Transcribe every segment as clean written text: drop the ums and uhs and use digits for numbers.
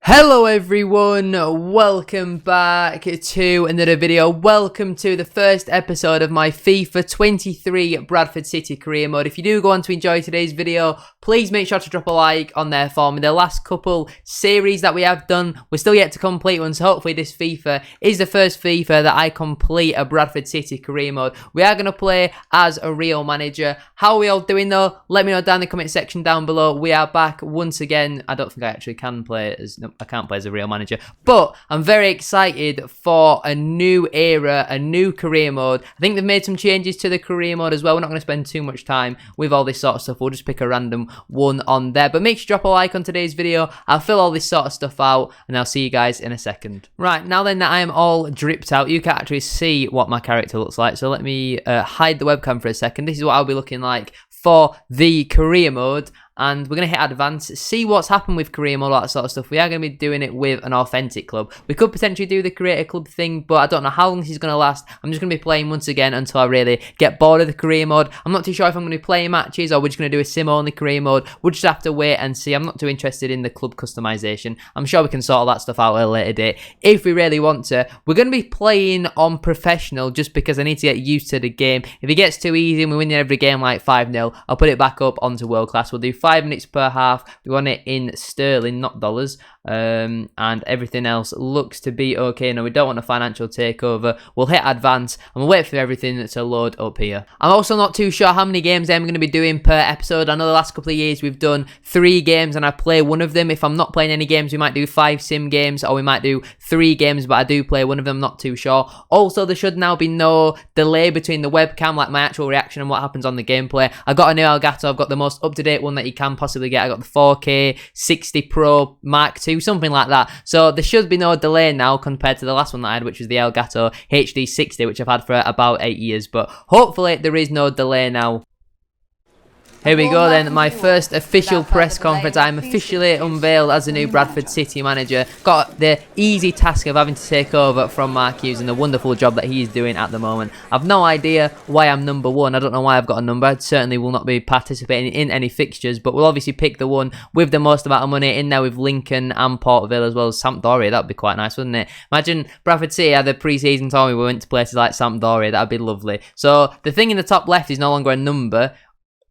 Hello everyone, welcome back to another video. Welcome to the first episode of my FIFA 23 Bradford City career mode. If you do go on to enjoy today's video, please make sure to drop a like on there for me. The last couple series that we have done, we're still yet to complete one, so hopefully this FIFA is the first FIFA that I complete a Bradford City career mode. We are going to play as a real manager. How are we all doing though? Let me know down in the comment section down below. We are back once again. I don't think I actually can play it as... I can't play as a real manager, but I'm very excited for a new era, a new career mode. I think they've made some changes to the career mode as well. We're not going to spend too much time with all this sort of stuff. We'll just pick a random one on there, but make sure to drop a like on today's video. I'll fill all this sort of stuff out and I'll see you guys in a second. Right, now then that I am all dripped out, you can actually see what my character looks like, so let me hide the webcam for a second. This is what I'll be looking like for the career mode. And we're going to hit advance, see what's happened with career mode, all that sort of stuff. We are going to be doing it with an authentic club. We could potentially do the creator club thing, but I don't know how long this is going to last. I'm just going to be playing once again until I really get bored of the career mode. I'm not too sure if I'm going to be playing matches or we're just going to do a sim-only career mode. We'll just have to wait and see. I'm not too interested in the club customization. I'm sure we can sort all that stuff out at a later date if we really want to. We're going to be playing on professional just because I need to get used to the game. If it gets too easy and we win every game like 5-0, I'll put it back up onto world class. We'll do 5 minutes per half. We want it in sterling, not dollars, and everything else looks to be okay. Now we don't want a financial takeover. We'll hit advance and we'll wait for everything to load up here. I'm also not too sure how many games I'm going to be doing per episode. I know the last couple of years we've done 3 games and I play one of them. If I'm not playing any games, we might do 5 sim games or we might do 3 games, but I do play one of them, not too sure. Also, there should now be no delay between the webcam, like my actual reaction and what happens on the gameplay. I got a new Elgato. I've got the most up-to-date one that you can possibly get. I got the 4K 60 Pro Mark II, something like that. So there should be no delay now compared to the last one that I had, which was the Elgato HD 60, which I've had for about 8 years. But hopefully there is no delay now. Here we go then, my first official press conference. I'm officially unveiled as the new Bradford City manager. Got the easy task of having to take over from Mark Hughes and the wonderful job that he's doing at the moment. I've no idea why I'm number 1. I don't know why I've got a number. I certainly will not be participating in any fixtures, but we'll obviously pick the one with the most amount of money in there with Lincoln and Port Vale as well as Sampdoria. That would be quite nice, wouldn't it? Imagine Bradford City had a pre-season tour. We went to places like Sampdoria. That would be lovely. So the thing in the top left is no longer a number.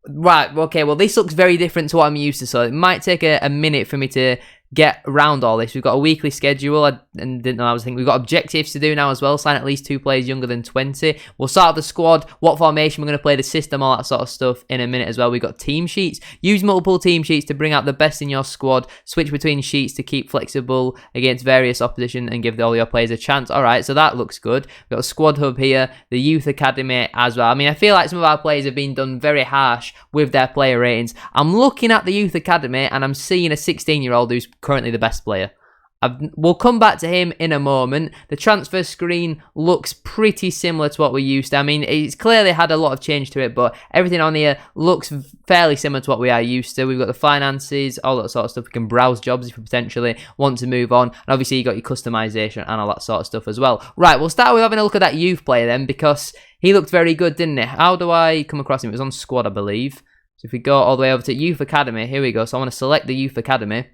Right, okay, well this looks very different to what I'm used to, so it might take a minute for me to get around all this. We've got a weekly schedule, and didn't know I was thinking. We've got objectives to do now as well, sign at least 2 players younger than 20. We'll start the squad, what formation we're going to play, the system, all that sort of stuff in a minute as well. We've got team sheets. Use multiple team sheets to bring out the best in your squad. Switch between sheets to keep flexible against various opposition and give all your players a chance. Alright, so that looks good. We've got a squad hub here, the youth academy as well. I mean, I feel like some of our players have been done very harsh with their player ratings. I'm looking at the youth academy and I'm seeing a 16-year-old who's currently the best player. We'll come back to him in a moment. The transfer screen looks pretty similar to what we're used to. I mean, it's clearly had a lot of change to it, but everything on here looks fairly similar to what we are used to. We've got the finances, all that sort of stuff. We can browse jobs if we potentially want to move on. And obviously, you got your customization and all that sort of stuff as well. Right, we'll start with having a look at that youth player then, because he looked very good, didn't he? How do I come across him? It was on squad, I believe. So if we go all the way over to youth academy, here we go. So I want to select the youth academy.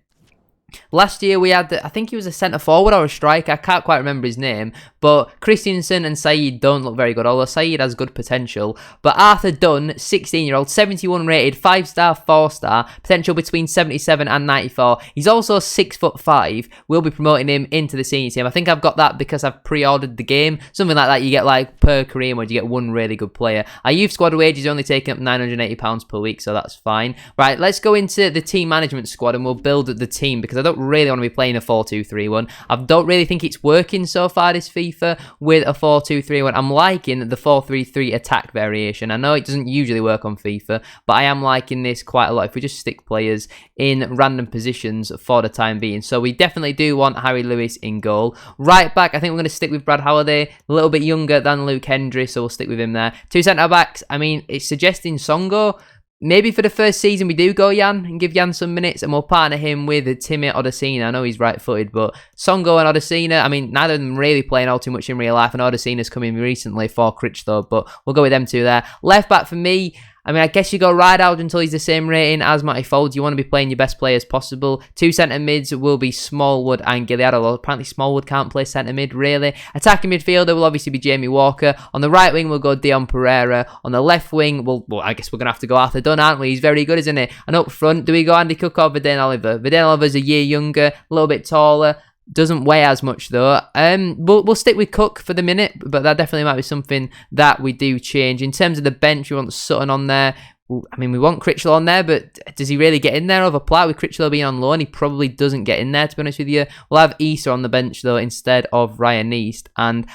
Last year we had, I think he was a centre forward or a striker, I can't quite remember his name, but Christensen and Saeed don't look very good, although Saeed has good potential. But Arthur Dunn, 16-year-old, 71 rated, 5-star, 4-star, potential between 77 and 94. He's also 6'5". We'll be promoting him into the senior team. I think I've got that because I've pre-ordered the game, something like that. You get like per career mode, you get one really good player. Our youth squad wage is only taking up £980 per week, so that's fine. Right, let's go into the team management squad and we'll build the team, because I don't really want to be playing a 4-2-3-1. I don't really think it's working so far this FIFA with a 4-2-3-1. I'm liking the 4-3-3 attack variation. I know it doesn't usually work on FIFA, but I am liking this quite a lot if we just stick players in random positions for the time being. So we definitely do want Harry Lewis in goal. Right back, I think we're going to stick with Brad Halliday, a little bit younger than Luke Hendry, so we'll stick with him there. 2 centre backs, I mean, it's suggesting Songo. Maybe for the first season we do go Jan and give Jan some minutes and we'll partner him with Timmy Odesina. I know he's right-footed, but Songo and Odesina, I mean, neither of them really playing all too much in real life, and Odesina's come in recently for Critch though, but we'll go with them two there. Left back for me, I mean, I guess you go Rideout until he's the same rating as Matty Folds. You want to be playing your best players possible. 2 centre mids will be Smallwood and Gilead, although apparently Smallwood can't play centre mid, really. Attacking midfielder will obviously be Jamie Walker. On the right wing, we'll go Dion Pereira. On the left wing, well, I guess we're going to have to go Arthur Dunn, aren't we? He's very good, isn't he? And up front, do we go Andy Cook or Verdane Oliver? Verdane Oliver's a year younger, a little bit taller. Doesn't weigh as much though. We'll stick with Cook for the minute, but that definitely might be something that we do change. In terms of the bench, we want Sutton on there. I mean, we want Critchlow on there, but does he really get in there over Platt? With Critchlow being on loan, he probably doesn't get in there, to be honest with you. We'll have Issa on the bench though instead of Ryan East, and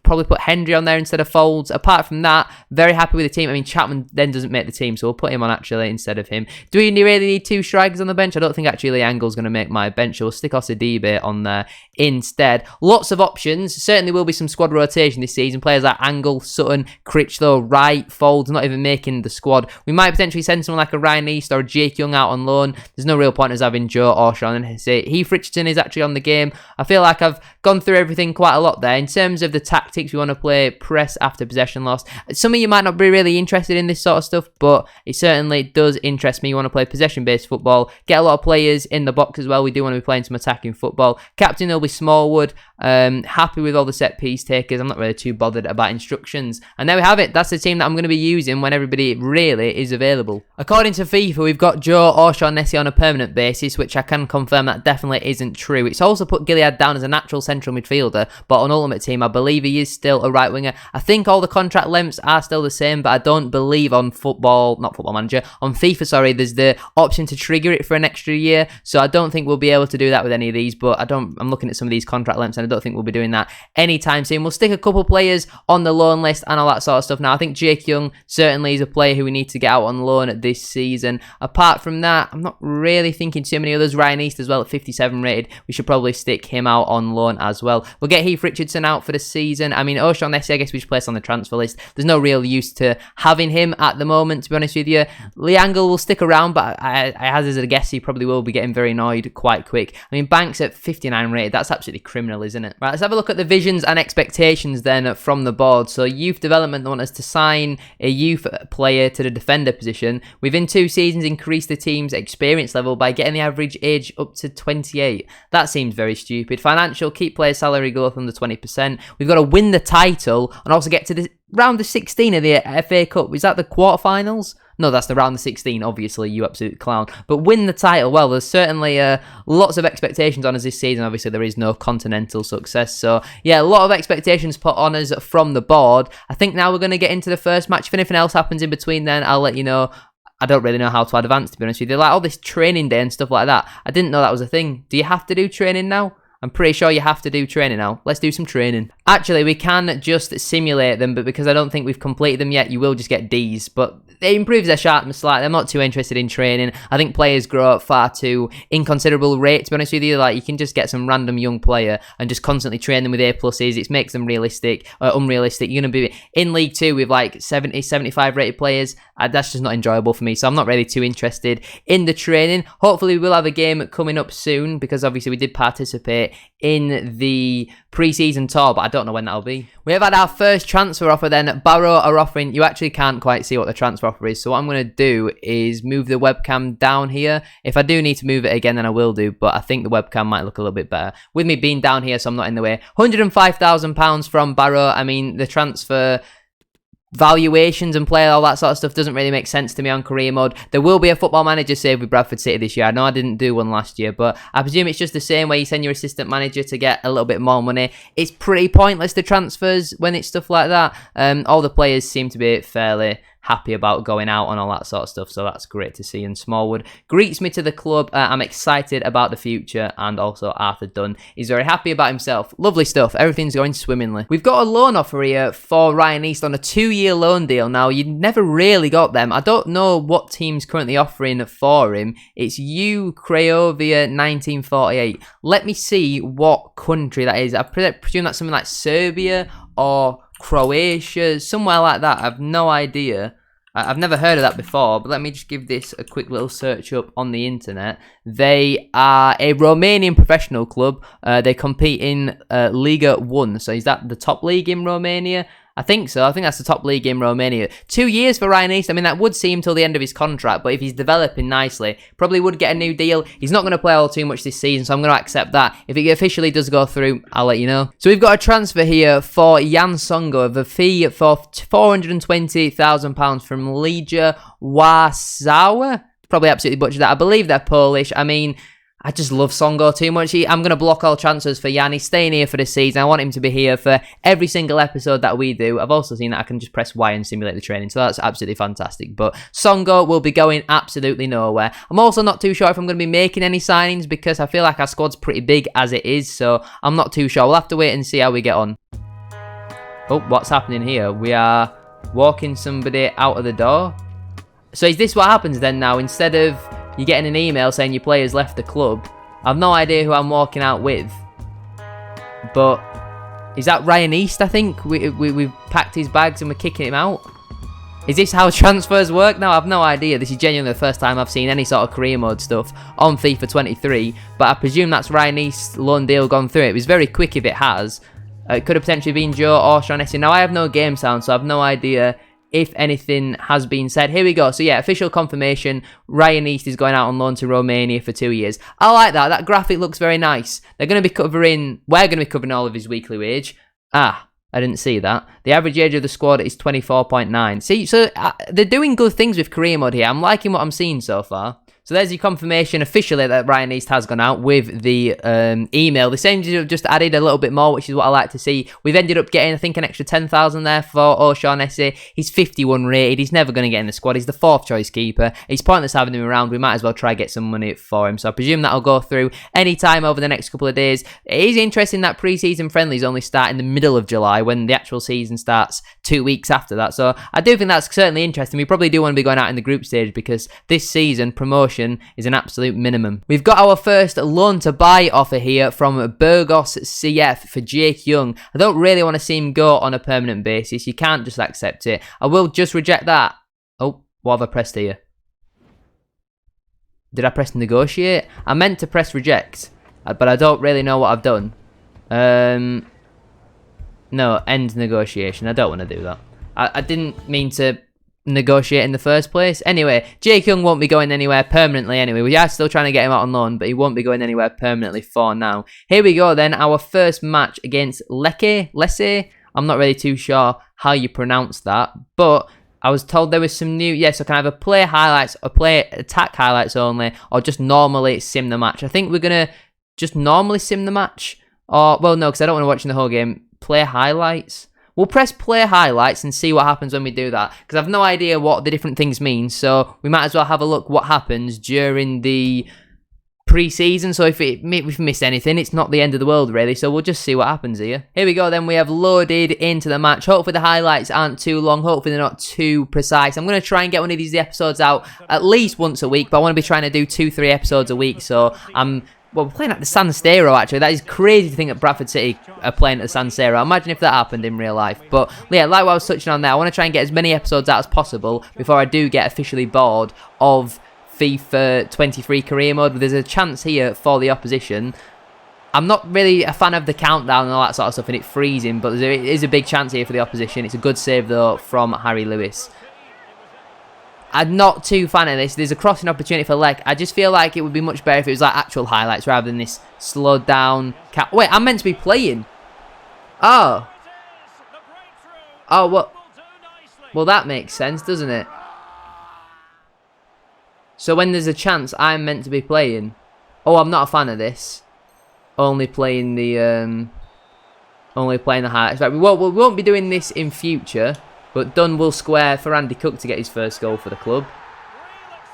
probably put Hendry on there instead of Folds. Apart from that, very happy with the team. I mean, Chapman then doesn't make the team, so we'll put him on actually instead of him. Do we really need 2 strikers on the bench? I don't think actually Lee Angle's going to make my bench, so we'll stick Osadibe on there instead. Lots of options. Certainly will be some squad rotation this season. Players like Angle, Sutton, Critchlow, Wright, Folds, not even making the squad. We might potentially send someone like a Ryan East or a Jake Young out on loan. There's no real point as having Joe or Sean. And say Heath Richardson is actually on the game. I feel like I've gone through everything quite a lot there. In terms of the tactics, we want to play press after possession loss. Some of you might not be really interested in this sort of stuff, but it certainly does interest me. You want to play possession-based football, get a lot of players in the box as well. We do want to be playing some attacking football. Captain will be Smallwood. Happy with all the set piece takers. I'm not really too bothered about instructions. And there we have it. That's the team that I'm going to be using when everybody really is available. According to FIFA, we've got Joe or Shaughnessy on a permanent basis, which I can confirm that definitely isn't true. It's also put Gilead down as a natural central midfielder, but on Ultimate Team, I believe he is still a right winger. I think all the contract lengths are still the same, but I don't believe on not Football Manager, on FIFA, sorry, there's the option to trigger it for an extra year, so I don't think we'll be able to do that with any of these, but I'm looking at some of these contract lengths and I don't think we'll be doing that anytime soon. We'll stick a couple players on the loan list and all that sort of stuff. Now, I think Jake Young certainly is a player who we need to get out on loan this season. Apart from that, I'm not really thinking too many others. Ryan East as well at 57 rated. We should probably stick him out on loan as well. We'll get Heath Richardson out for the season. I mean, O'Shaughnessy, I guess we should place on the transfer list. There's no real use to having him at the moment, to be honest with you. Lee Angle will stick around, but I hazard a guess he probably will be getting very annoyed quite quick. I mean, Banks at 59 rated. That's absolutely criminal, isn't it? Right, let's have a look at the visions and expectations then from the board. So youth development want us to sign a youth player to the defender position. Within 2 seasons, increase the team's experience level by getting the average age up to 28. That seems very stupid. Financial, keep player salary growth under 20%. We've got to win the title and also get to the round of 16 of the FA Cup. Is that the quarterfinals? No, that's the round of 16, obviously, you absolute clown. But win the title, well, there's certainly lots of expectations on us this season. Obviously, there is no continental success. So, yeah, a lot of expectations put on us from the board. I think now we're going to get into the first match. If anything else happens in between then, I'll let you know. I don't really know how to advance, to be honest with you. Like all this training day and stuff like that. I didn't know that was a thing. Do you have to do training now? I'm pretty sure you have to do training now. Let's do some training. Actually, we can just simulate them, but because I don't think we've completed them yet, you will just get Ds. But it improves their sharpness slightly. I'm not too interested in training. I think players grow at far too inconsiderable rate, to be honest with you. Like, you can just get some random young player and just constantly train them with A+s. It makes them unrealistic. You're going to be in League 2 with like 70, 75 rated players. That's just not enjoyable for me. So I'm not really too interested in the training. Hopefully, we'll have a game coming up soon because obviously we did participate in the pre-season tour, but I don't know when that'll be. We have had our first transfer offer then. Barrow are offering, you actually can't quite see what the transfer offer is, so what I'm going to do is move the webcam down here. If I do need to move it again, then I will do, but I think the webcam might look a little bit better with me being down here, so I'm not in the way. £105,000 from Barrow. I mean, the transfer valuations and play, all that sort of stuff doesn't really make sense to me on career mode. There will be a football manager save with Bradford City this year. I know I didn't do one last year, but I presume it's just the same way you send your assistant manager to get a little bit more money. It's pretty pointless, the transfers, when it's stuff like that. All the players seem to be fairly happy about going out and all that sort of stuff, so that's great to see. And Smallwood greets me to the club. I'm excited about the future, and also Arthur Dunn is very happy about himself. Lovely stuff. Everything's going swimmingly. We've got a loan offer here for Ryan East on a 2-year loan deal. Now, you never really got them. I don't know what team's currently offering for him. It's Craiovia 1948. Let me see what country that is. I presume that's something like Serbia or Croatia, somewhere like that. I have no idea. I've never heard of that before, but let me just give this a quick little search up on the internet. They are a Romanian professional club. They compete in Liga 1. So is that the top league in Romania? I think so. I think that's the top league in Romania. 2 years for Ryan East. I mean, that would see him till the end of his contract, but if he's developing nicely, probably would get a new deal. He's not going to play all too much this season, so I'm going to accept that. If it officially does go through, I'll let you know. So we've got a transfer here for Jan Songo of a fee for £420,000 from Legia Warsaw. Probably absolutely butchered that. I believe they're Polish. I mean, I just love Songo too much. I'm going to block all transfers for Jan. He's staying here for this season. I want him to be here for every single episode that we do. I've also seen that I can just press Y and simulate the training, so that's absolutely fantastic. But Songo will be going absolutely nowhere. I'm also not too sure if I'm going to be making any signings because I feel like our squad's pretty big as it is, so I'm not too sure. We'll have to wait and see how we get on. Oh, what's happening here? We are walking somebody out of the door. So is this what happens then now? Instead of you getting an email saying your player's left the club, I've no idea who I'm walking out with. But is that Ryan East, I think? We've packed his bags and we're kicking him out. Is this how transfers work now? I've no idea. This is genuinely the first time I've seen any sort of career mode stuff on FIFA 23. But I presume that's Ryan East's loan deal gone through. It was very quick if it has. It could have potentially been Joe or Shaughnessy. Now, I have no game sound, so I have no idea if anything has been said. Here we go. So yeah, official confirmation. Ryan East is going out on loan to Romania for 2 years. I like that. That graphic looks very nice. They're going to be covering... We're going to be covering all of his weekly wage. Ah, I didn't see that. The average age of the squad is 24.9. See, so they're doing good things with career mode here. I'm liking what I'm seeing so far. So there's your confirmation officially that Ryan East has gone out with the email. They seem to have just added a little bit more, which is what I like to see. We've ended up getting, I think, an extra 10,000 there for O'Shaughnessy. He's 51 rated. He's never going to get in the squad. He's the 4th choice keeper. It's pointless having him around. We might as well try get some money for him. So I presume that'll go through any time over the next couple of days. It is interesting that pre-season friendlies only start in the middle of July when the actual season starts 2 weeks after that. So I do think that's certainly interesting. We probably do want to be going out in the group stage because this season promotion is an absolute minimum. We've got our first loan to buy offer here from Burgos CF for Jake Young. I don't really want to see him go on a permanent basis. You can't just accept it. I will just reject that. Oh, what have I pressed here? Did I press negotiate? I meant to press reject, but I don't really know what I've done. No, end negotiation. I don't want to do that. I didn't mean to negotiate in the first place. Anyway, Jake Young won't be going anywhere permanently anyway. We are still trying to get him out on loan, but he won't be going anywhere permanently for now. Here we go then, our first match against Lesse. I'm not really too sure how you pronounce that, but I was told there was some new... Yeah, so can I have a play highlights, or play attack highlights only, or just normally sim the match? I think we're going to just normally sim the match. Or, well, no, because I don't want to watch the whole game. Play highlights. We'll press play highlights and see what happens when we do that, because I've no idea what the different things mean, so we might as well have a look what happens during the pre-season. So if we've missed anything, it's not the end of the world really, so we'll just see what happens here. Here we go then, we have loaded into the match. Hopefully the highlights aren't too long, hopefully they're not too precise. I'm going to try and get one of these episodes out at least once a week, but I want to be trying to do 2-3 episodes a week, so well, we're playing at the San Siro, actually. That is crazy to think that Bradford City are playing at the San Siro. Imagine if that happened in real life. But, yeah, like what I was touching on there, I want to try and get as many episodes out as possible before I do get officially bored of FIFA 23 career mode. But there's a chance here for the opposition. I'm not really a fan of the countdown and all that sort of stuff, and it freezing, but there is a big chance here for the opposition. It's a good save, though, from Harry Lewis. I'm not too fan of this. There's a crossing opportunity for Lek. I just feel like it would be much better if it was like actual highlights rather than this slowed down... Wait, I'm meant to be playing. Oh. Oh, what? Well, that makes sense, doesn't it? So when there's a chance, I'm meant to be playing. Oh, I'm not a fan of this. Only playing the highlights. Right, we won't be doing this in future. But Dunn will square for Andy Cook to get his first goal for the club.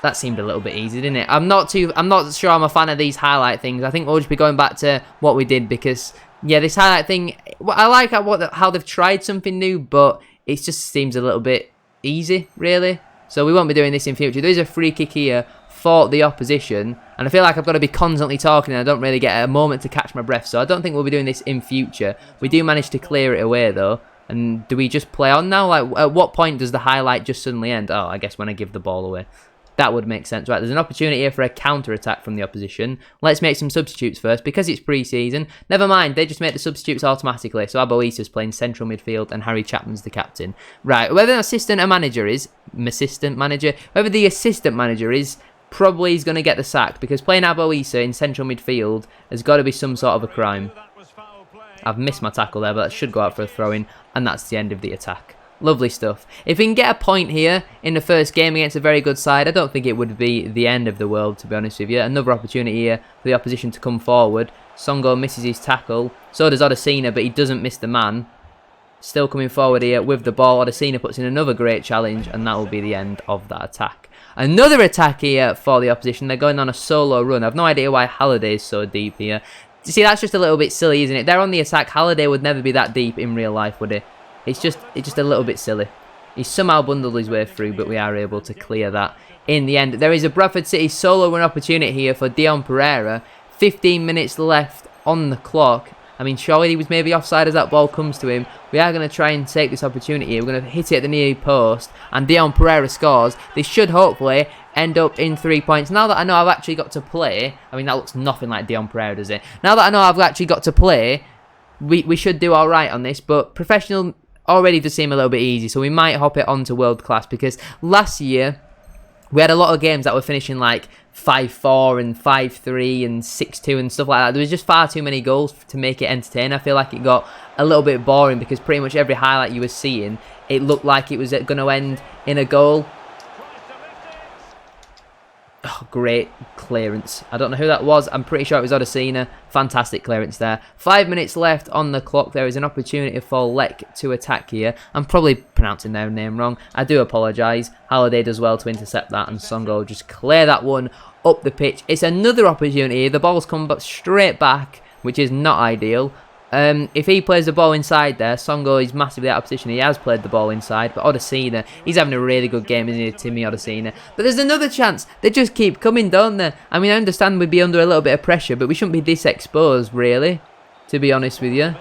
That seemed a little bit easy, didn't it? I'm not sure I'm a fan of these highlight things. I think we'll just be going back to what we did because, yeah, this highlight thing, I like how they've tried something new, but it just seems a little bit easy, really. So we won't be doing this in future. There's a free kick here for the opposition, and I feel like I've got to be constantly talking and I don't really get a moment to catch my breath, so I don't think we'll be doing this in future. We do manage to clear it away, though. And do we just play on now? Like, at what point does the highlight just suddenly end? Oh, I guess when I give the ball away. That would make sense. Right, there's an opportunity here for a counter-attack from the opposition. Let's make some substitutes first, because it's pre-season. Never mind, they just make the substitutes automatically. So Aboisa's playing central midfield and Harry Chapman's the captain. Right, whether the assistant manager is, probably he's going to get the sack, because playing Aboisa in central midfield has got to be some sort of a crime. I've missed my tackle there, but that should go out for a throw-in, and that's the end of the attack. Lovely stuff. If we can get a point here in the first game against a very good side, I don't think it would be the end of the world, to be honest with you. Another opportunity here for the opposition to come forward. Songo misses his tackle. So does Odesina, but he doesn't miss the man. Still coming forward here with the ball. Odesina puts in another great challenge, and that will be the end of that attack. Another attack here for the opposition. They're going on a solo run. I've no idea why Halliday is so deep here. You see, that's just a little bit silly, isn't it? They're on the attack. Halliday would never be that deep in real life, would he? It's just a little bit silly. He's somehow bundled his way through, but we are able to clear that in the end. There is a Bradford City solo run opportunity here for Dion Pereira. 15 minutes left on the clock. I mean, surely he was maybe offside as that ball comes to him. We are going to try and take this opportunity. We're going to hit it at the near post, and Dion Pereira scores. This should hopefully end up in 3 points. Now that I know I've actually got to play, I mean, that looks nothing like Dion Pereira, does it? Now that I know I've actually got to play, we should do all right on this, but professional already does seem a little bit easy, so we might hop it on to world class, because last year we had a lot of games that were finishing like 5-4 and 5-3 and 6-2 and stuff like that. There was just far too many goals to make it entertaining. I feel like it got a little bit boring, because pretty much every highlight you were seeing, it looked like it was going to end in a goal. Oh, great clearance. I don't know who that was. I'm pretty sure it was Odesina. Fantastic clearance there. 5 minutes left on the clock. There is an opportunity for Lek to attack here. I'm probably pronouncing their name wrong. I do apologise. Halliday does well to intercept that, and Songo just clear that one up the pitch. It's another opportunity. The ball's come straight back, which is not ideal. If he plays the ball inside there, Songo is massively out of position. He has played the ball inside, but Odesina, he's having a really good game, isn't he, Timmy Odesina? But there's another chance. They just keep coming, don't they? I mean, I understand we'd be under a little bit of pressure, but we shouldn't be this exposed, really, to be honest with you.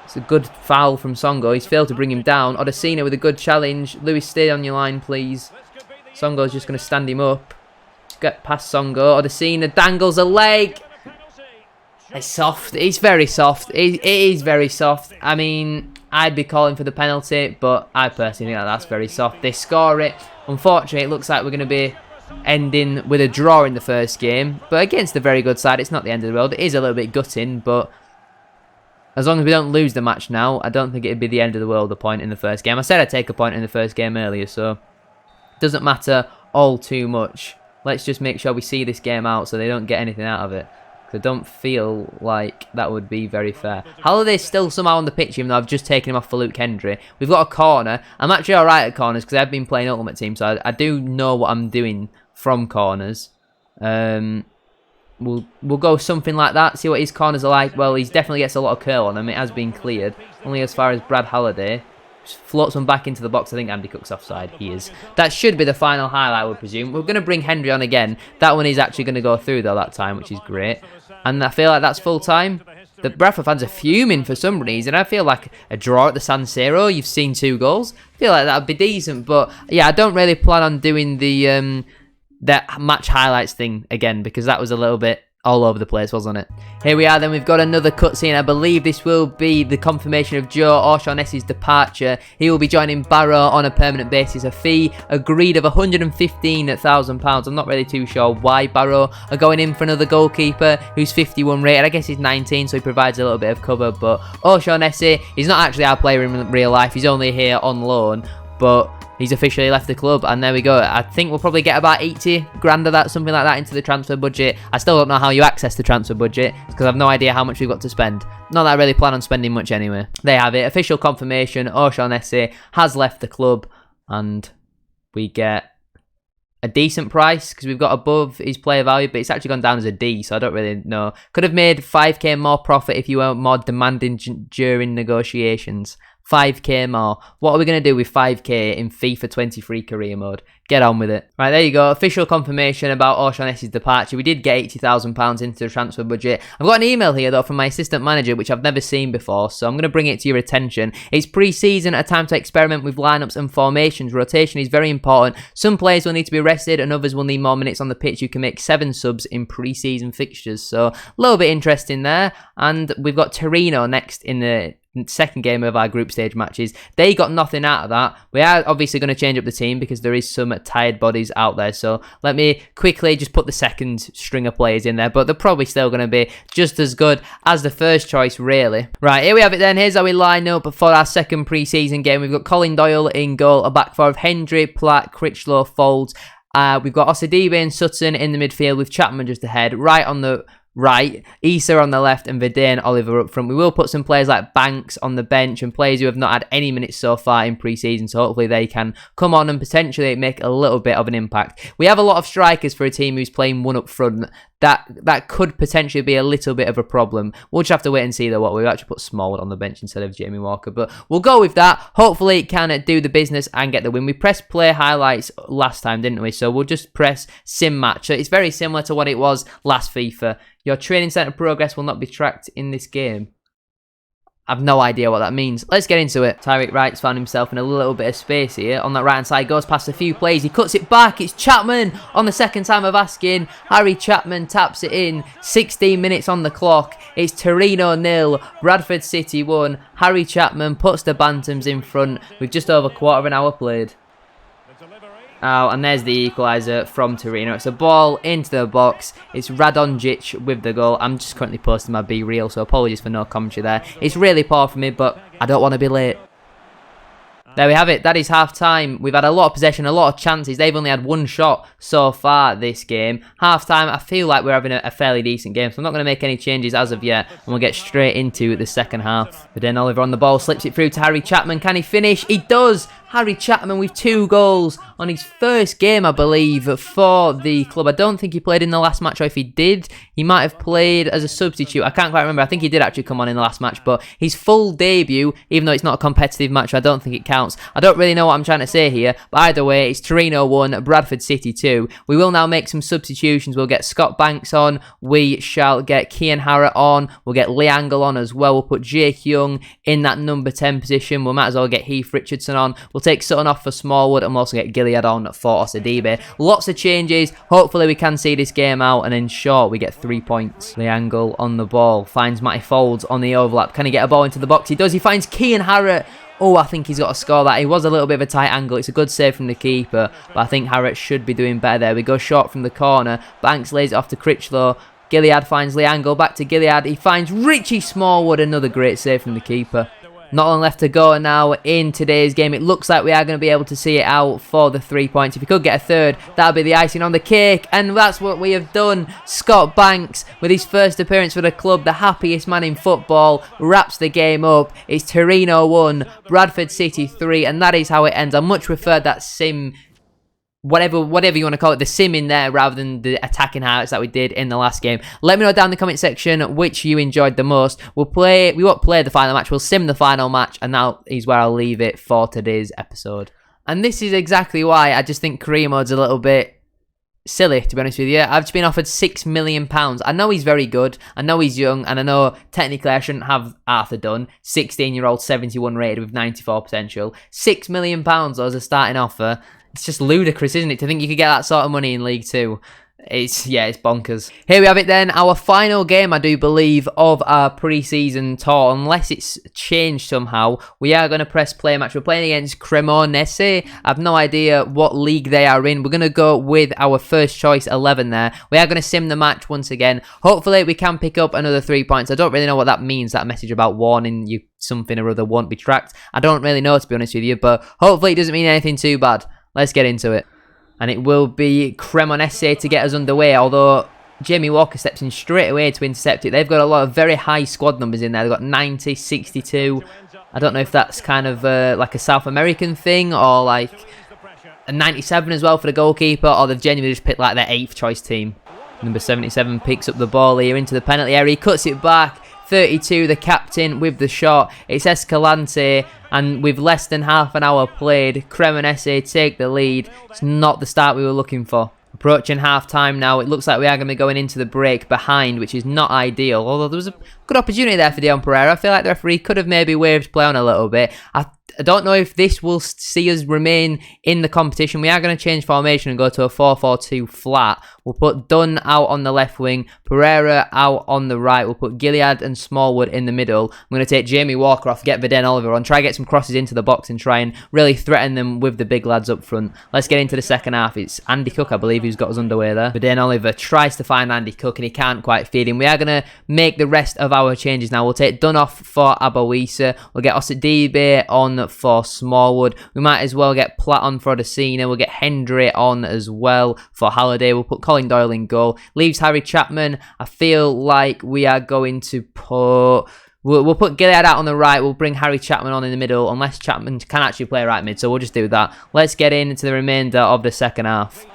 It's a good foul from Songo. He's failed to bring him down. Odesina with a good challenge. Lewis, stay on your line, please. Songo's just going to stand him up. Get past Songo. Odesina dangles a leg. It's soft. It's very soft. It is very soft. I mean, I'd be calling for the penalty, but I personally think that's very soft. They score it. Unfortunately, it looks like we're going to be ending with a draw in the first game. But against a very good side, it's not the end of the world. It is a little bit gutting, but as long as we don't lose the match now, I don't think it'd be the end of the world, a point in the first game. I said I'd take a point in the first game earlier, so it doesn't matter all too much. Let's just make sure we see this game out so they don't get anything out of it. I don't feel like that would be very fair. Halliday's still somehow on the pitch, even though I've just taken him off for Luke Hendry. We've got a corner. I'm actually alright at corners because I've been playing Ultimate Team, so I do know what I'm doing from corners. We'll go something like that, see what his corners are like. Well, he definitely gets a lot of curl on him. It has been cleared. Only as far as Brad Halliday. Just floats one back into the box. I think Andy Cook's offside. He is. That should be the final highlight, I would presume. We're going to bring Hendry on again. That one is actually going to go through, though, that time, which is great. And I feel like that's full time. The Bradford fans are fuming for some reason. I feel like a draw at the San Siro. You've seen 2 goals. I feel like that would be decent. But, yeah, I don't really plan on doing the that match highlights thing again, because that was a little bit all over the place, wasn't it? Here we are then, we've got another cutscene. I believe this will be the confirmation of Joe O'Shaughnessy's departure. He will be joining Barrow on a permanent basis. A fee agreed of £115,000. I'm not really too sure why Barrow are going in for another goalkeeper who's 51 rated. I guess he's 19, so he provides a little bit of cover, but O'Shaughnessy, he's not actually our player in real life. He's only here on loan, but he's officially left the club, and there we go. I think we'll probably get about 80 grand of that, something like that, into the transfer budget. I still don't know how you access the transfer budget, because I've no idea how much we've got to spend. Not that I really plan on spending much anyway. They have it. Official confirmation. O'Shaughnessy has left the club, and we get a decent price, because we've got above his player value, but it's actually gone down as a D, so I don't really know. Could have made 5k more profit if you were more demanding during negotiations. 5k more. What are we going to do with 5k in FIFA 23 career mode? Get on with it. Right, there you go. Official confirmation about O'Shaughnessy's departure. We did get £80,000 into the transfer budget. I've got an email here, though, from my assistant manager, which I've never seen before, so I'm going to bring it to your attention. It's pre-season, a time to experiment with lineups and formations. Rotation is very important. Some players will need to be rested, and others will need more minutes on the pitch. You can make 7 subs in pre-season fixtures, so a little bit interesting there. And we've got Torino next in the second game of our group stage matches. They got nothing out of that. We are obviously going to change up the team because there is some tired bodies out there, so let me quickly just put the second string of players in there, but they're probably still going to be just as good as the first choice, really. Right, here we have it then. Here's how we line up for our second pre-season game. We've got Colin Doyle in goal, a back four of Hendry, Platt, Critchlow, Folds. We've got Osadibe and Sutton in the midfield with Chapman just ahead. Right on the right, Issa on the left, and Verdane Oliver up front. We will put some players like Banks on the bench and players who have not had any minutes so far in pre-season, so hopefully they can come on and potentially make a little bit of an impact. We have a lot of strikers for a team who's playing one up front. That could potentially be a little bit of a problem. We'll just have to wait and see, though, what we've actually put Smallwood on the bench instead of Jamie Walker, but we'll go with that. Hopefully it can do the business and get the win. We pressed play highlights last time, didn't we? So we'll just press sim match. So it's very similar to what it was last FIFA. Your training centre progress will not be tracked in this game. I've no idea what that means. Let's get into it. Tyreek Wright's found himself in a little bit of space here. On that right-hand side, goes past a few plays. He cuts it back. It's Chapman on the second time of asking. Harry Chapman taps it in. 16 minutes on the clock. It's Torino 0, Bradford City 1. Harry Chapman puts the Bantams in front with just over a quarter of an hour played. Oh, and there's the equaliser from Torino. It's a ball into the box. It's Radonjic with the goal. I'm just currently posting my B-reel, so apologies for no commentary there. It's really poor for me, but I don't want to be late. There we have it. That is half-time. We've had a lot of possession, a lot of chances. They've only had one shot so far this game. Half-time, I feel like we're having a fairly decent game, so I'm not going to make any changes as of yet, and we'll get straight into the second half. But then Oliver on the ball, slips it through to Harry Chapman. Can he finish? He does! Harry Chapman with 2 goals on his first game, I believe, for the club. I don't think he played in the last match, or if he did, he might have played as a substitute. I can't quite remember. I think he did actually come on in the last match, but his full debut, even though it's not a competitive match, I don't think it counts. I don't really know what I'm trying to say here, but either way, it's Torino 1, Bradford City 2. We will now make some substitutions. We'll get Scott Banks on. We shall get Kian Harrott on. We'll get Lee Angle on as well. We'll put Jake Young in that number 10 position. We might as well get Heath Richardson on. We'll take Sutton off for Smallwood, and we'll also get Gilead on for Osadibe. Lots of changes. Hopefully we can see this game out, and in short, we get 3 points. Lee Angle on the ball. Finds Matty Folds on the overlap. Can he get a ball into the box? He does. He finds Kian Harrott. Oh, I think he's got to score that. He was a little bit of a tight angle. It's a good save from the keeper, but I think Harrott should be doing better there. We go short from the corner. Banks lays it off to Critchlow. Gilead finds Lee Angle. Back to Gilead. He finds Richie Smallwood. Another great save from the keeper. Not long left to go now in today's game. It looks like we are going to be able to see it out for the 3 points. If we could get a third, that would be the icing on the cake. And that's what we have done. Scott Banks, with his first appearance for the club, the happiest man in football, wraps the game up. It's Torino 1, Bradford City 3, and that is how it ends. I much prefer that sim, whatever you want to call it, the sim in there rather than the attacking highlights that we did in the last game. Let me know down in the comment section which you enjoyed the most. We won't play the final match, we'll sim the final match, and that is where I'll leave it for today's episode. And this is exactly why I just think career mode's a little bit silly, to be honest with you. I've just been offered £6 million. I know he's very good, I know he's young, and I know technically I shouldn't have Arthur Dunn, 16-year-old, 71 rated with 94 potential. £6 million though as a starting offer. It's just ludicrous, isn't it, to think you could get that sort of money in League 2. It's bonkers. Here we have it then, our final game, I do believe, of our pre-season tour, unless it's changed somehow. We are going to press play match. We're playing against Cremonese. I have no idea what league they are in. We're going to go with our first choice 11 there. We are going to sim the match once again. Hopefully we can pick up another 3 points. I don't really know what that means, that message about warning you something or other won't be tracked. I don't really know, to be honest with you, but hopefully it doesn't mean anything too bad. Let's get into it. And it will be Cremonese to get us underway, although Jamie Walker steps in straight away to intercept it. They've got a lot of very high squad numbers in there. They've got 90, 62. I don't know if that's kind of like a South American thing, or like a 97 as well for the goalkeeper, or they've genuinely just picked like their 8th choice team. Number 77 picks up the ball here into the penalty area. He cuts it back. 32, the captain with the shot. It's Escalante, and with less than half an hour played, Cremonese take the lead. It's not the start we were looking for. Approaching half-time now, it looks like we are going to be going into the break behind, which is not ideal. Although there was a good opportunity there for Dion Pereira. I feel like the referee could have maybe waved play on a little bit. I don't know if this will see us remain in the competition. We are going to change formation and go to a 4-4-2 flat. We'll put Dunn out on the left wing, Pereira out on the right. We'll put Gilead and Smallwood in the middle. I'm going to take Jamie Walker off, get Viden Oliver on, try to get some crosses into the box and try and really threaten them with the big lads up front. Let's get into the second half. It's Andy Cook, I believe, who's got us underway there. Viden Oliver tries to find Andy Cook and he can't quite feed him. We are going to make the rest of our changes now. We'll take Dunn off for Abawisa. We'll get Osadibe on for Smallwood. We might as well get Platt on for Odesina. We'll get Hendry on as well for Halliday. We'll put Colin Doyle in goal. Leaves Harry Chapman. I feel like we are going to put... We'll put Gilead out on the right. We'll bring Harry Chapman on in the middle, unless Chapman can actually play right mid. So we'll just do that. Let's get into the remainder of the second half.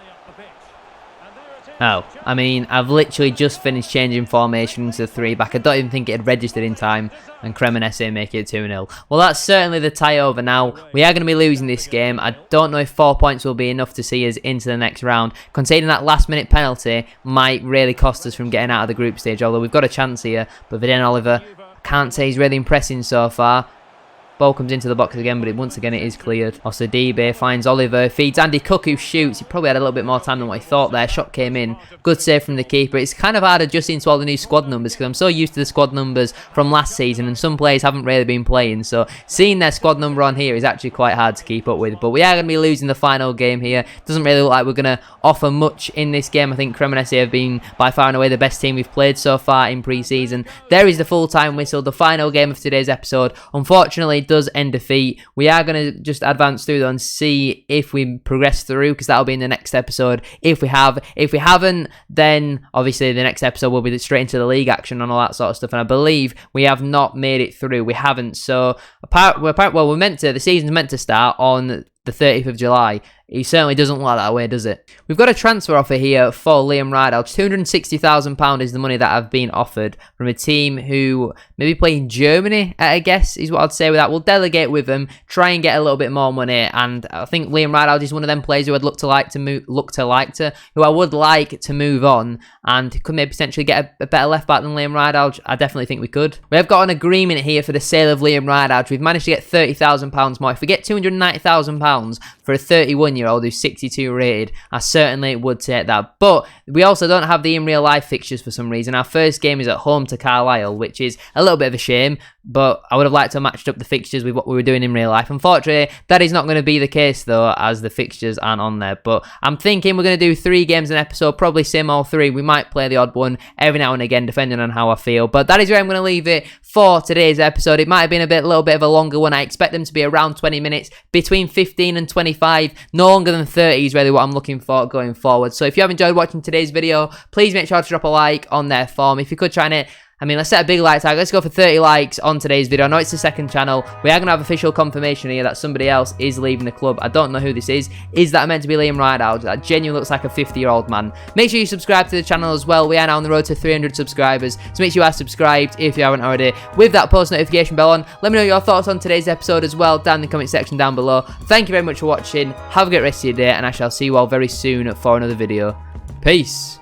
Oh, I mean, I've literally just finished changing formation into 3-back. I don't even think it had registered in time, and Cremonese make it 2-0. Well, that's certainly the tie over now. We are going to be losing this game. I don't know if 4 points will be enough to see us into the next round. Conceding that last-minute penalty might really cost us from getting out of the group stage, although we've got a chance here. But Viden Oliver, I can't say he's really impressing so far. Ball comes into the box again, but once again it is cleared. Osadibe finds Oliver, feeds Andy Cook, who shoots. He probably had a little bit more time than what he thought there. Shot came in. Good save from the keeper. It's kind of hard adjusting to all the new squad numbers because I'm so used to the squad numbers from last season, and some players haven't really been playing. So seeing their squad number on here is actually quite hard to keep up with. But we are going to be losing the final game here. Doesn't really look like we're going to offer much in this game. I think Cremonese have been by far and away the best team we've played so far in pre-season. There is the full-time whistle. The final game of today's episode, unfortunately, does end defeat. We are going to just advance through though and see if we progress through, because that'll be in the next episode. If we haven't, then obviously the next episode will be straight into the league action and all that sort of stuff. And I believe we have not made it through. We haven't. So the season's meant to start on the 30th of July. He certainly doesn't look like that way, does it? We've got a transfer offer here for Liam Rideout. £260,000 is the money that I've been offered from a team who maybe play in Germany, I guess, is what I'd say with that. We'll delegate with them, try and get a little bit more money, and I think Liam Rideout is one of them players who I'd who I would like to move on, and could maybe potentially get a better left back than Liam Rideout. I definitely think we could. We have got an agreement here for the sale of Liam Rideout. We've managed to get £30,000 more. If we get £290,000 for a 31-year-old who's 62 rated, I certainly would take that. But we also don't have the in real life fixtures for some reason. Our first game is at home to Carlisle, which is a little bit of a shame, but I would have liked to have matched up the fixtures with what we were doing in real life. Unfortunately, that is not going to be the case though, as the fixtures aren't on there. But I'm thinking we're going to do 3 games an episode, probably sim all 3. We might play the odd one every now and again, depending on how I feel. But that is where I'm going to leave it for today's episode. It might have been a little bit of a longer one. I expect them to be around 20 minutes, between 15 and 25. No longer than 30 is really what I'm looking for going forward. So if you have enjoyed watching today's video, please make sure to drop a like on there for me. If you could try and let's set a big like tag. Let's go for 30 likes on today's video. I know it's the second channel. We are going to have official confirmation here that somebody else is leaving the club. I don't know who this is. Is that meant to be Liam Rideout? That genuinely looks like a 50-year-old man. Make sure you subscribe to the channel as well. We are now on the road to 300 subscribers. So make sure you are subscribed if you haven't already, with that post notification bell on. Let me know your thoughts on today's episode as well down in the comment section down below. Thank you very much for watching. Have a great rest of your day, and I shall see you all very soon for another video. Peace.